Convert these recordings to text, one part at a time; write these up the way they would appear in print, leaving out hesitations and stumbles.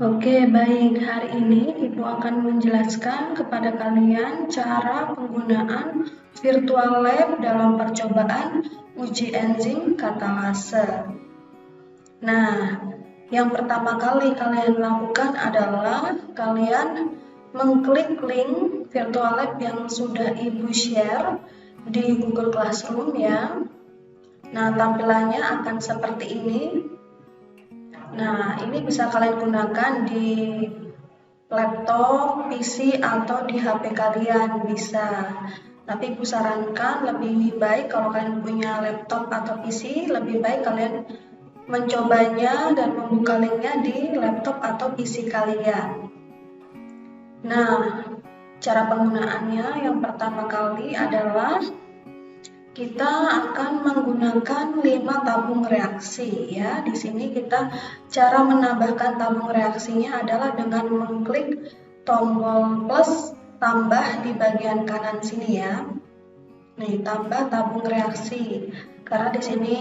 Oke, baik. Hari ini Ibu akan menjelaskan kepada kalian cara penggunaan virtual lab dalam percobaan uji enzim katalase. Nah, yang pertama kali kalian lakukan adalah kalian mengklik link virtual lab yang sudah Ibu share di Google Classroom ya. Nah, tampilannya akan seperti ini. Nah, ini bisa kalian gunakan di laptop, PC, atau di HP kalian bisa. Tapi Ibu sarankan lebih baik kalau kalian punya laptop atau PC, lebih baik kalian mencobanya dan membuka linknya di laptop atau PC kalian. Nah, cara penggunaannya yang pertama kali adalah kita akan menggunakan 5 tabung reaksi ya. Di sini kita cara menambahkan tabung reaksinya adalah dengan mengklik tombol plus tambah di bagian kanan sini ya. Nih, tambah tabung reaksi. Karena di sini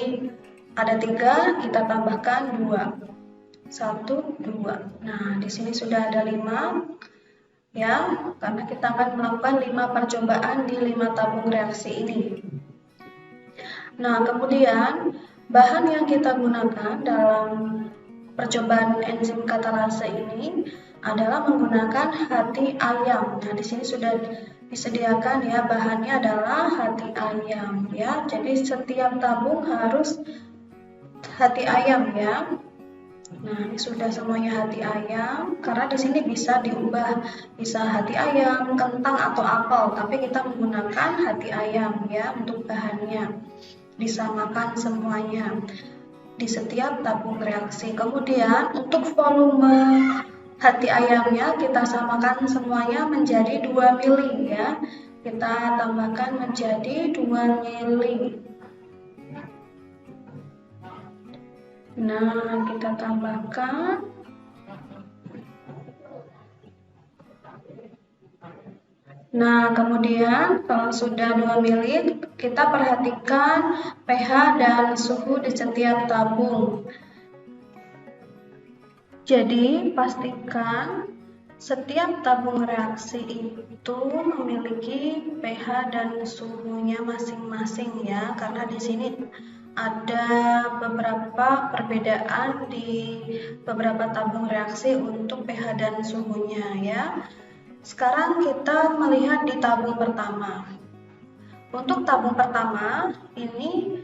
ada 3, kita tambahkan 2. 1, 2. Nah, di sini sudah ada 5 ya, karena kita akan melakukan 5 percobaan di 5 tabung reaksi ini. Nah, kemudian bahan yang kita gunakan dalam percobaan enzim katalase ini adalah menggunakan hati ayam. Nah, di sini sudah disediakan ya, bahannya adalah hati ayam ya. Jadi setiap tabung harus hati ayam ya. Nah, ini sudah semuanya hati ayam. Karena di sini bisa diubah, bisa hati ayam, kentang atau apel, tapi kita menggunakan hati ayam ya untuk bahannya. Disamakan semuanya di setiap tabung reaksi. Kemudian untuk volume hati ayamnya kita samakan semuanya menjadi 2 mili ya. Kita tambahkan menjadi 2 mili. Nah, kita tambahkan. Nah, kemudian kalau sudah 2 mili, kita perhatikan pH dan suhu di setiap tabung. Jadi, pastikan setiap tabung reaksi itu memiliki pH dan suhunya masing-masing ya, karena di sini ada beberapa perbedaan di beberapa tabung reaksi untuk pH dan suhunya ya. Sekarang kita melihat di tabung pertama. Untuk tabung pertama, ini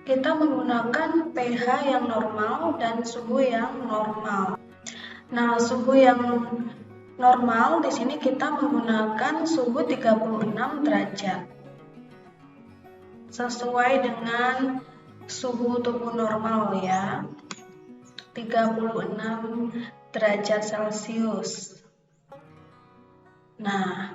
kita menggunakan pH yang normal dan suhu yang normal. Nah, suhu yang normal di sini kita menggunakan suhu 36 derajat. Sesuai dengan suhu tubuh normal ya. 36 derajat Celcius. Nah,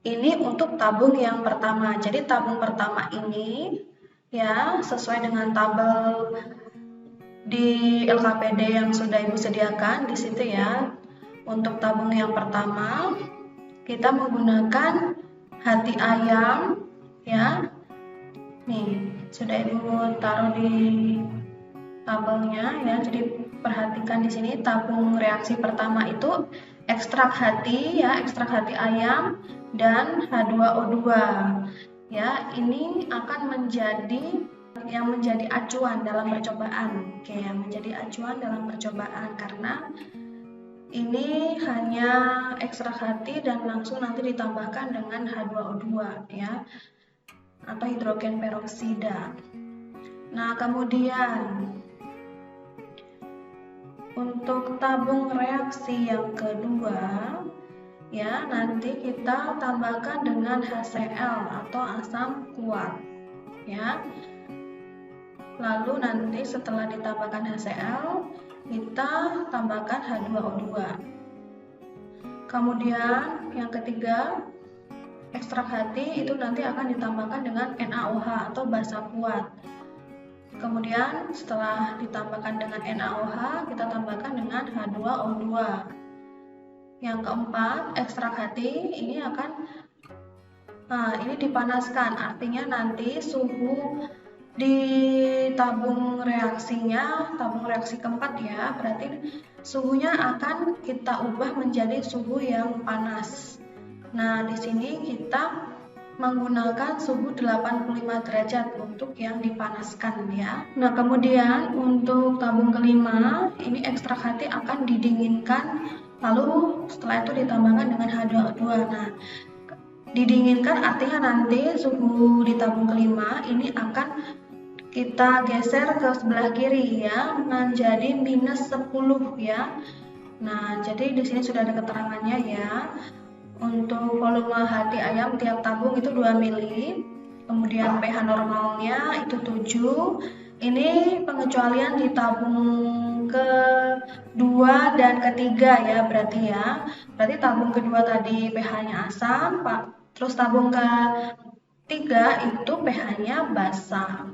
ini untuk tabung yang pertama. Jadi tabung pertama ini ya sesuai dengan tabel di LKPD yang sudah Ibu sediakan di situ ya. Untuk tabung yang pertama kita menggunakan hati ayam ya. Nih, sudah Ibu taruh di tabelnya ya. Jadi perhatikan di sini tabung reaksi pertama itu ekstrak hati ya, ekstrak hati ayam dan H2O2 ya. Ini akan menjadi acuan dalam percobaan. Oke, yang menjadi acuan dalam percobaan karena ini hanya ekstrak hati dan langsung nanti ditambahkan dengan H2O2 ya, atau hidrogen peroksida. Nah, kemudian untuk tabung reaksi yang kedua ya, nanti kita tambahkan dengan HCl atau asam kuat ya. Lalu nanti setelah ditambahkan HCl, kita tambahkan H2O2. Kemudian yang ketiga, ekstrak hati itu nanti akan ditambahkan dengan NaOH atau basa kuat. Kemudian setelah ditambahkan dengan NaOH, kita tambahkan dengan H2O2. Yang keempat, ekstrak hati ini akan ini dipanaskan, artinya nanti suhu Di tabung reaksinya, tabung reaksi keempat ya, berarti suhunya akan kita ubah menjadi suhu yang panas. Nah, di sini kita menggunakan suhu 85 derajat untuk yang dipanaskan ya. Nah, kemudian untuk tabung kelima, ini ekstrak hati akan didinginkan, lalu setelah itu ditambahkan dengan H2O2. Nah, didinginkan artinya nanti suhu di tabung kelima ini akan kita geser ke sebelah kiri ya, menjadi -10 ya. Nah, jadi di sini sudah ada keterangannya ya. Untuk volume hati ayam tiap tabung itu 2 mili. Kemudian pH normalnya itu 7. Ini pengecualian di tabung kedua dan ketiga ya, berarti ya. Berarti tabung kedua tadi pH-nya asam, Pak. Terus tabung ketiga itu pH-nya basah.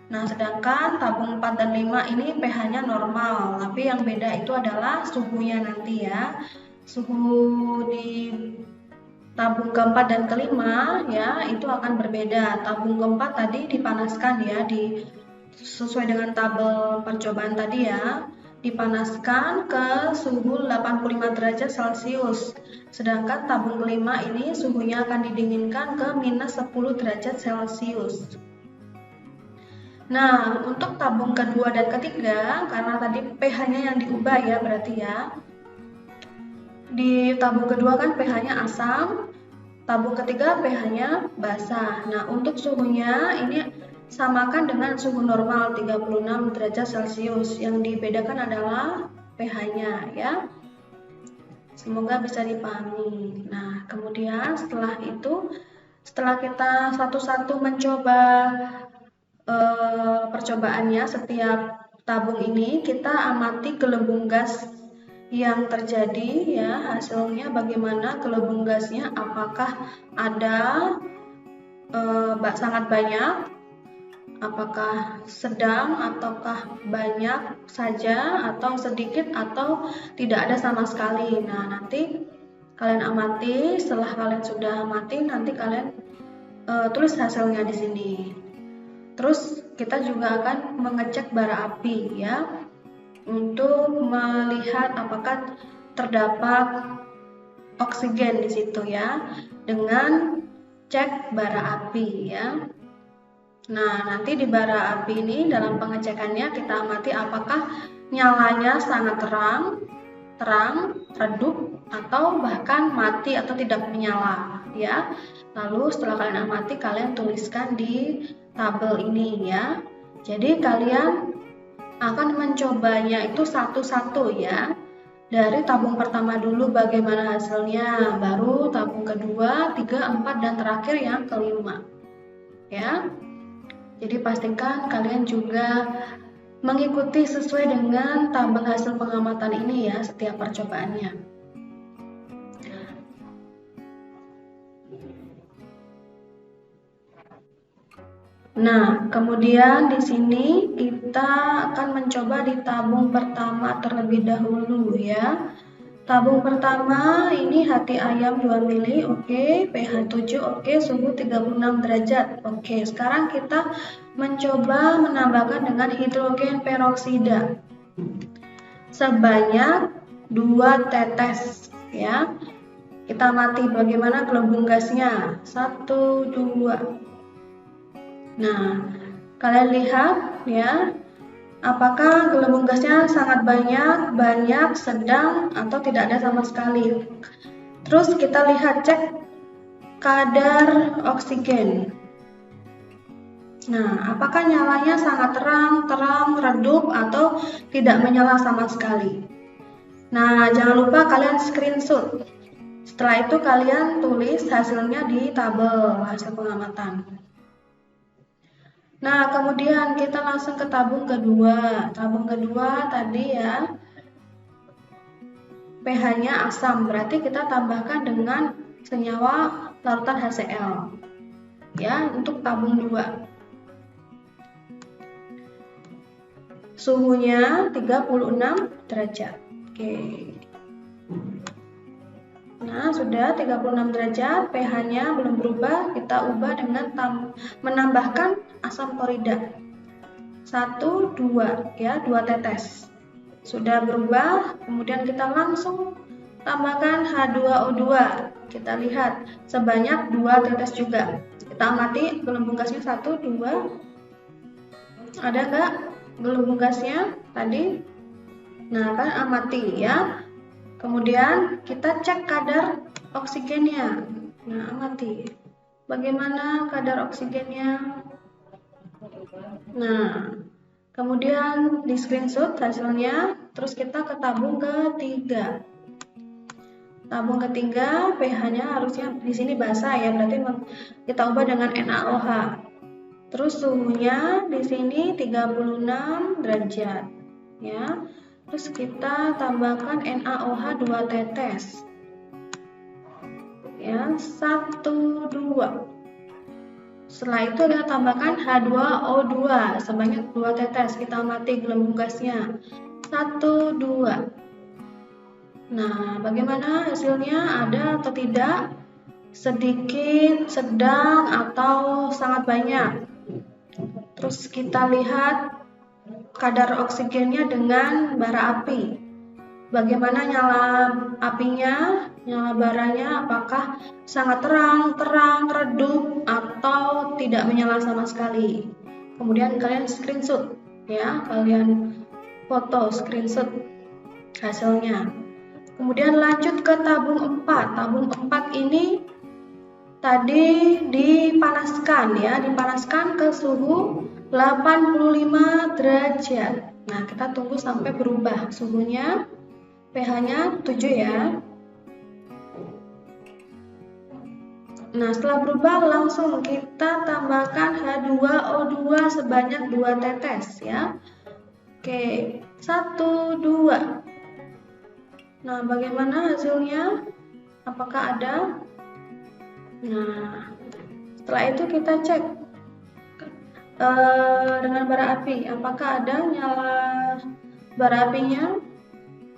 Nah, sedangkan tabung 4 dan 5 ini pH-nya normal, tapi yang beda itu adalah suhunya nanti ya. Suhu di tabung keempat dan kelima ya, itu akan berbeda. Tabung keempat tadi dipanaskan ya, sesuai dengan tabel percobaan tadi ya, dipanaskan ke suhu 85 derajat Celcius. Sedangkan tabung kelima ini suhunya akan didinginkan ke -10 derajat Celcius. Nah, untuk tabung kedua dan ketiga, karena tadi pH-nya yang diubah ya, berarti ya. Di tabung kedua kan pH-nya asam, tabung ketiga pH-nya basah. Nah, untuk suhunya ini samakan dengan suhu normal 36 derajat Celcius. Yang dibedakan adalah pH-nya ya. Semoga bisa dipahami. Nah, kemudian setelah itu, setelah kita satu-satu mencoba percobaannya, setiap tabung ini kita amati gelembung gas yang terjadi ya, hasilnya bagaimana gelembung gasnya, apakah ada sangat banyak, apakah sedang, ataukah banyak saja, atau sedikit, atau tidak ada sama sekali. Nah, nanti kalian amati, setelah kalian sudah amati, nanti kalian tulis hasilnya di sini. Terus kita juga akan mengecek bara api ya, untuk melihat apakah terdapat oksigen di situ ya, dengan cek bara api ya. Nah, nanti di bara api ini dalam pengecekannya kita amati apakah nyalanya sangat terang, redup, atau bahkan mati atau tidak menyala ya. Lalu setelah kalian amati, kalian tuliskan di tabel ini ya. Jadi kalian akan mencobanya itu satu-satu ya. Dari tabung pertama dulu bagaimana hasilnya, baru tabung kedua, 3, 4, dan terakhir yang kelima ya. Jadi pastikan kalian juga mengikuti sesuai dengan tabel hasil pengamatan ini ya, setiap percobaannya. Nah, kemudian di sini kita akan mencoba di tabung pertama terlebih dahulu ya. Tabung pertama ini hati ayam 2 mili, oke, pH 7, oke, suhu 36 derajat. Oke, sekarang kita mencoba menambahkan dengan hidrogen peroksida sebanyak 2 tetes ya. Kita amati bagaimana gelembung gasnya. 1, 2. Nah, kalian lihat ya, apakah gelembung gasnya sangat banyak, sedang, atau tidak ada sama sekali. Terus kita lihat, cek kadar oksigen. Nah, apakah nyalanya sangat terang, redup, atau tidak menyala sama sekali. Nah, jangan lupa kalian screenshot. Setelah itu kalian tulis hasilnya di tabel hasil pengamatan. Nah, kemudian kita langsung ke tabung kedua. Tabung kedua tadi ya, pH-nya asam, berarti kita tambahkan dengan senyawa larutan HCl. Ya, untuk tabung 2. Suhunya 36 derajat. Oke. Nah, sudah 36 derajat, pH-nya belum berubah, kita ubah dengan menambahkan asam klorida. 1, 2 ya, 2 tetes. Sudah berubah, kemudian kita langsung tambahkan H2O2. Kita lihat sebanyak 2 tetes juga. Kita amati gelembung gasnya 1, 2. Ada nggak gelembung gasnya tadi? Nah, kan amati ya. Kemudian kita cek kadar oksigennya. Nah, amati. Bagaimana kadar oksigennya? Nah, kemudian di screenshot hasilnya, terus kita ke tabung ketiga. Tabung ketiga, pH-nya harusnya di sini basah ya, berarti kita ubah dengan NaOH. Terus suhunya di sini 36 derajat ya. Terus kita tambahkan NaOH 2 tetes. Ya, 1, 2. Setelah itu kita tambahkan H2O2 sebanyak 2 tetes. Kita amati gelembung gasnya. 1, 2. Nah, bagaimana hasilnya? Ada atau tidak? Sedikit, sedang, atau sangat banyak? Terus kita lihat kadar oksigennya dengan bara api. Bagaimana nyala apinya, nyala baranya, apakah sangat terang, redup, atau tidak menyala sama sekali. Kemudian kalian screenshot ya, kalian foto screenshot hasilnya. Kemudian lanjut ke tabung 4. Tabung 4 ini tadi dipanaskan ya, dipanaskan ke suhu 85 derajat. Nah, kita tunggu sampai berubah suhunya. pH-nya 7 ya. Nah, setelah berubah langsung kita tambahkan H2O2 sebanyak 2 tetes ya. Oke, 1, 2. Nah, bagaimana hasilnya? Apakah ada? Nah, setelah itu kita cek dengan bara api. Apakah ada nyala bara apinya?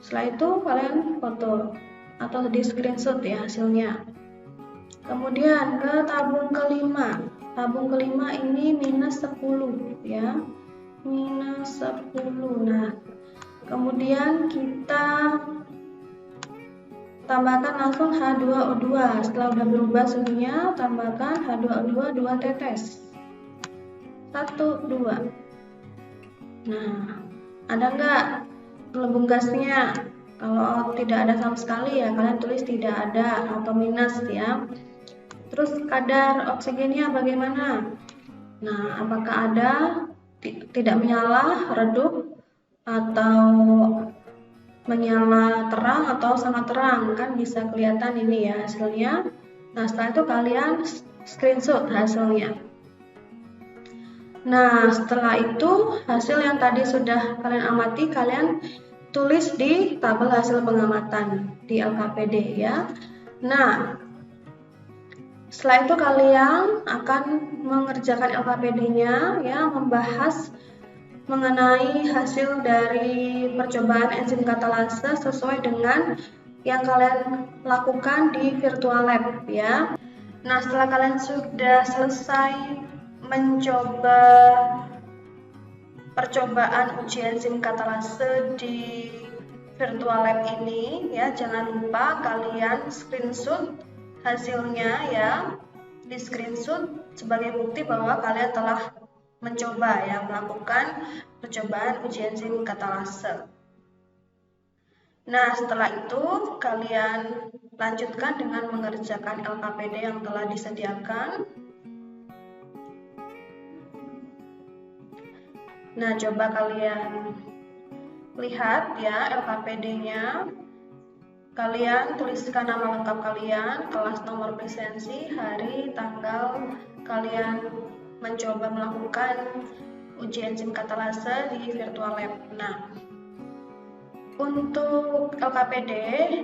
Setelah itu kalian foto atau di screenshot ya hasilnya. Kemudian ke tabung kelima. Tabung kelima ini minus 10 ya. Minus 10. Nah, kemudian kita tambahkan langsung H2O2. Setelah udah berubah suhunya, tambahkan H2O2 2 tetes. 1, 2. Nah, ada nggak gelembung gasnya? Kalau tidak ada sama sekali ya kalian tulis tidak ada atau minus ya. Terus kadar oksigennya bagaimana? Nah, apakah ada, tidak menyala, redup, atau menyala terang atau sangat terang? Kan bisa kelihatan ini ya hasilnya. Nah, setelah itu kalian screenshot hasilnya. Nah, setelah itu hasil yang tadi sudah kalian amati, kalian tulis di tabel hasil pengamatan di LKPD ya. Nah, setelah itu kalian akan mengerjakan LKPD-nya ya, membahas mengenai hasil dari percobaan enzim katalase sesuai dengan yang kalian lakukan di virtual lab ya. Nah, setelah kalian sudah selesai mencoba percobaan uji enzim katalase di virtual lab ini ya, jangan lupa kalian screenshot hasilnya ya, di screenshot sebagai bukti bahwa kalian telah mencoba ya, melakukan percobaan uji enzim katalase. Nah, setelah itu kalian lanjutkan dengan mengerjakan LKPD yang telah disediakan. Nah, coba kalian lihat ya LKPD-nya. Kalian tuliskan nama lengkap kalian, kelas, nomor lisensi, hari, tanggal kalian mencoba melakukan uji enzim katalase di virtual lab. Nah, untuk LKPD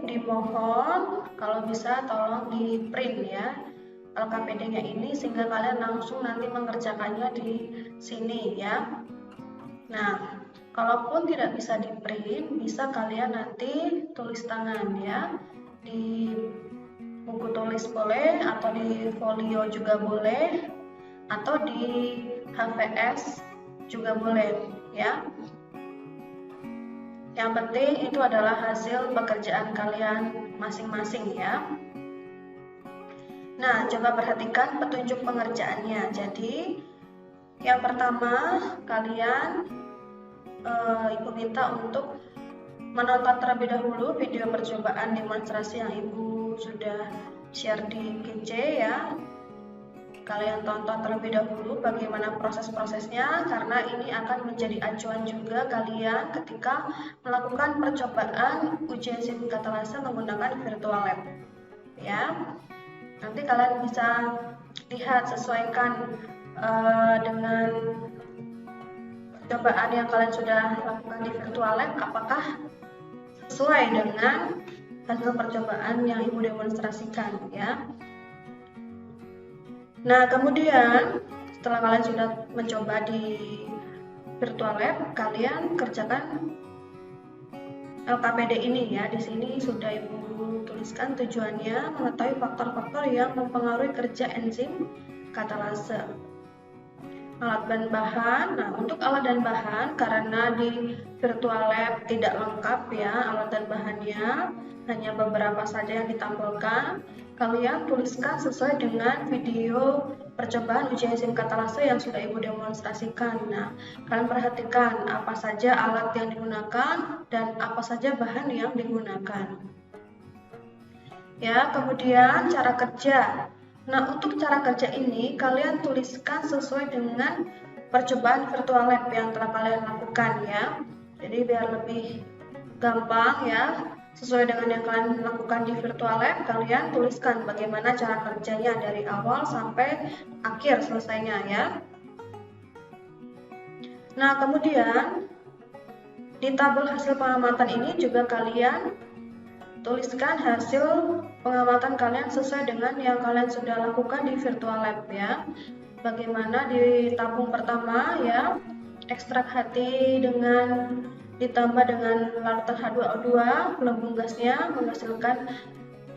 dimohon kalau bisa tolong di print ya LKPD-nya ini, sehingga kalian langsung nanti mengerjakannya di sini ya. Nah, kalaupun tidak bisa di print, bisa kalian nanti tulis tangan ya, di buku tulis boleh, atau di folio juga boleh, atau di HVS juga boleh ya. Yang penting itu adalah hasil pekerjaan kalian masing-masing ya. Nah, coba perhatikan petunjuk pengerjaannya. Jadi, yang pertama, kalian Ibu minta untuk menonton terlebih dahulu video percobaan demonstrasi yang Ibu sudah share di GC ya. Kalian tonton terlebih dahulu bagaimana proses-prosesnya, karena ini akan menjadi acuan juga kalian ketika melakukan percobaan uji enzim katalase menggunakan virtual lab ya. Nanti kalian bisa lihat, sesuaikan dengan percobaan yang kalian sudah lakukan di virtual lab, apakah sesuai dengan hasil percobaan yang Ibu demonstrasikan ya. Nah, kemudian setelah kalian sudah mencoba di virtual lab, kalian kerjakan LKPD ini ya. Di sini sudah Ibu tuliskan tujuannya mengetahui faktor-faktor yang mempengaruhi kerja enzim katalase. Alat dan bahan. Nah, untuk alat dan bahan, karena di virtual lab tidak lengkap ya alat dan bahannya, hanya beberapa saja yang ditampilkan. Kalian tuliskan sesuai dengan video percobaan uji enzim katalase yang sudah Ibu demonstrasikan. Nah, kalian perhatikan apa saja alat yang digunakan dan apa saja bahan yang digunakan. Ya, kemudian cara kerja. Nah, untuk cara kerja ini kalian tuliskan sesuai dengan percobaan virtual lab yang telah kalian lakukan ya. Jadi biar lebih gampang ya, sesuai dengan yang kalian lakukan di virtual lab, kalian tuliskan bagaimana cara kerjanya dari awal sampai akhir selesainya ya. Nah, kemudian di tabel hasil pengamatan ini juga kalian tuliskan hasil pengamatan kalian sesuai dengan yang kalian sudah lakukan di virtual lab ya. Bagaimana di tabung pertama ya, ekstrak hati dengan ditambah dengan larutan H2O2, gelembung gasnya menghasilkan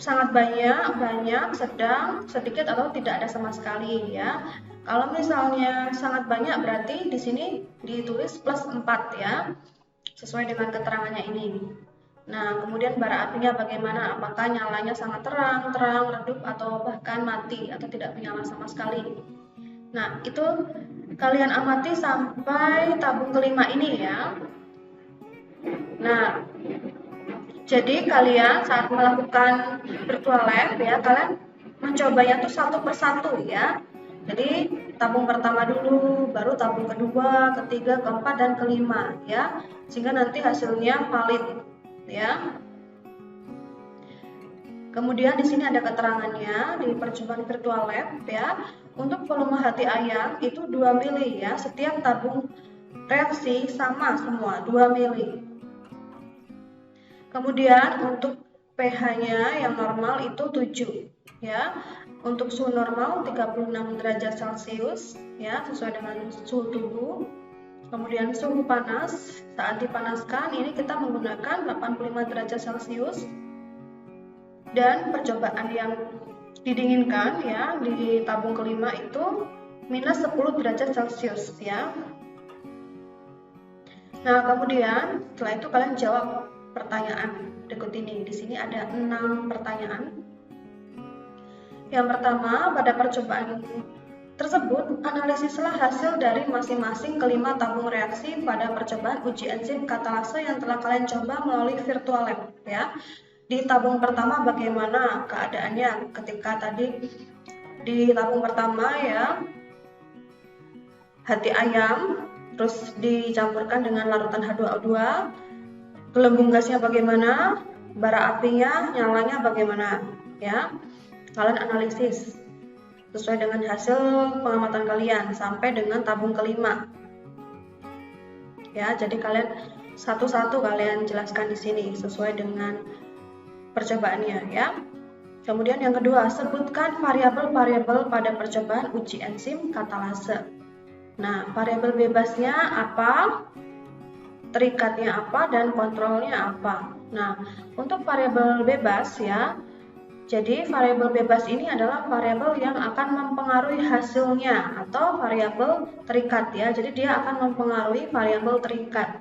sangat banyak, sedang, sedikit atau tidak ada sama sekali ya. Kalau misalnya sangat banyak berarti di sini ditulis plus 4 ya, sesuai dengan keterangannya ini. Nah, kemudian bara apinya bagaimana? Apakah nyalanya sangat terang, redup, atau bahkan mati, atau tidak menyala sama sekali? Nah, itu kalian amati sampai tabung kelima ini ya. Nah, jadi kalian saat melakukan virtual lab ya, kalian mencobanya tuh satu persatu ya. Jadi tabung pertama dulu, baru tabung kedua, ketiga, keempat, dan kelima ya, sehingga nanti hasilnya valid ya. Kemudian di sini ada keterangannya di percobaan virtual lab ya. Untuk volume hati ayam itu 2 mili ya. Setiap tabung reaksi sama semua 2 mili. Kemudian untuk pH-nya yang normal itu 7 ya. Untuk suhu normal 36 derajat Celcius ya, sesuai dengan suhu tubuh. Kemudian suhu panas, saat dipanaskan ini kita menggunakan 85 derajat Celcius. Dan percobaan yang didinginkan ya di tabung kelima itu minus 10 derajat Celcius ya. Nah, kemudian setelah itu kalian jawab pertanyaan berikut ini. Di sini ada 6 pertanyaan. Yang pertama, pada percobaan tersebut, analisislah hasil dari masing-masing kelima tabung reaksi pada percobaan uji enzim katalase yang telah kalian coba melalui virtual lab ya. Di tabung pertama bagaimana keadaannya ketika tadi di tabung pertama ya, hati ayam terus dicampurkan dengan larutan H2O2, gelembung gasnya bagaimana, bara apinya, nyalanya bagaimana ya. Kalian analisis sesuai dengan hasil pengamatan kalian sampai dengan tabung kelima ya. Jadi kalian satu-satu kalian jelaskan di sini sesuai dengan percobaannya ya. Kemudian yang kedua, sebutkan variabel-variabel pada percobaan uji enzim katalase. Nah, variabel bebasnya apa, terikatnya apa, dan kontrolnya apa. Nah, untuk variabel bebas ya, Jadi variabel bebas ini adalah variabel yang akan mempengaruhi hasilnya atau variabel terikat ya. Jadi dia akan mempengaruhi variabel terikat.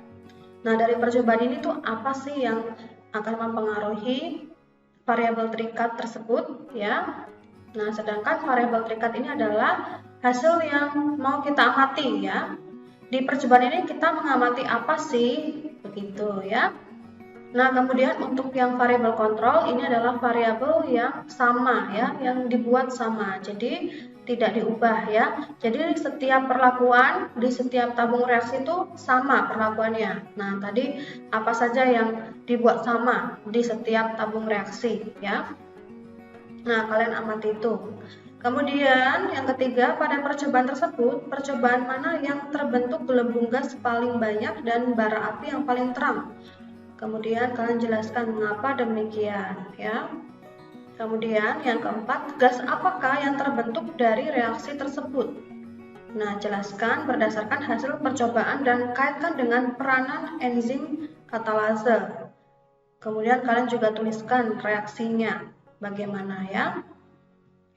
Nah, dari percobaan ini tuh apa sih yang akan mempengaruhi variabel terikat tersebut ya? Nah, sedangkan variabel terikat ini adalah hasil yang mau kita amati ya. Di percobaan ini kita mengamati apa sih? Begitu ya. Nah, kemudian untuk yang variabel kontrol ini adalah variabel yang sama ya, yang dibuat sama. Jadi tidak diubah ya. Jadi setiap perlakuan di setiap tabung reaksi itu sama perlakuannya. Nah, tadi apa saja yang dibuat sama di setiap tabung reaksi ya. Nah, kalian amati itu. Kemudian yang ketiga, pada percobaan tersebut, percobaan mana yang terbentuk gelembung gas paling banyak dan bara api yang paling terang. Kemudian kalian jelaskan mengapa demikian ya. Kemudian yang keempat, gas apakah yang terbentuk dari reaksi tersebut? Nah, jelaskan berdasarkan hasil percobaan dan kaitkan dengan peranan enzim katalase. Kemudian kalian juga tuliskan reaksinya bagaimana ya.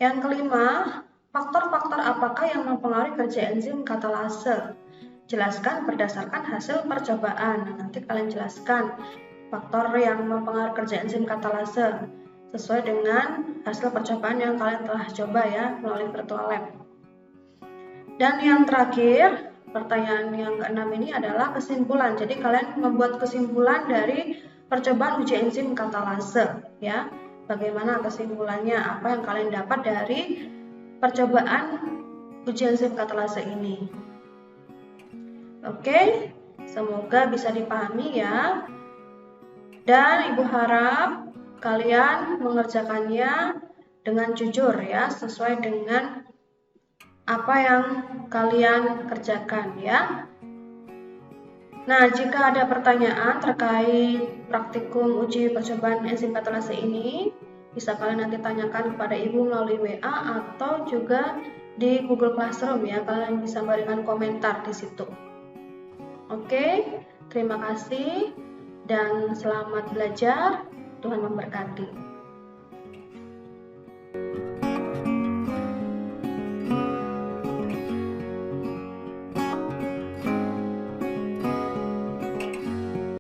Yang kelima, faktor-faktor apakah yang mempengaruhi kerja enzim katalase? Jelaskan berdasarkan hasil percobaan. Nah, nanti kalian jelaskan faktor yang mempengaruhi kerja enzim katalase sesuai dengan hasil percobaan yang kalian telah coba ya melalui virtual lab. Dan yang terakhir, pertanyaan yang keenam ini adalah kesimpulan. Jadi kalian membuat kesimpulan dari percobaan uji enzim katalase ya. Bagaimana kesimpulannya? Apa yang kalian dapat dari percobaan uji enzim katalase ini? Oke, semoga bisa dipahami ya. Dan Ibu harap kalian mengerjakannya dengan jujur ya, sesuai dengan apa yang kalian kerjakan ya. Nah, jika ada pertanyaan terkait praktikum uji percobaan enzim katalase ini, bisa kalian nanti tanyakan kepada Ibu melalui WA atau juga di Google Classroom ya. Kalian bisa memberikan komentar di situ. Oke, terima kasih dan selamat belajar. Tuhan memberkati.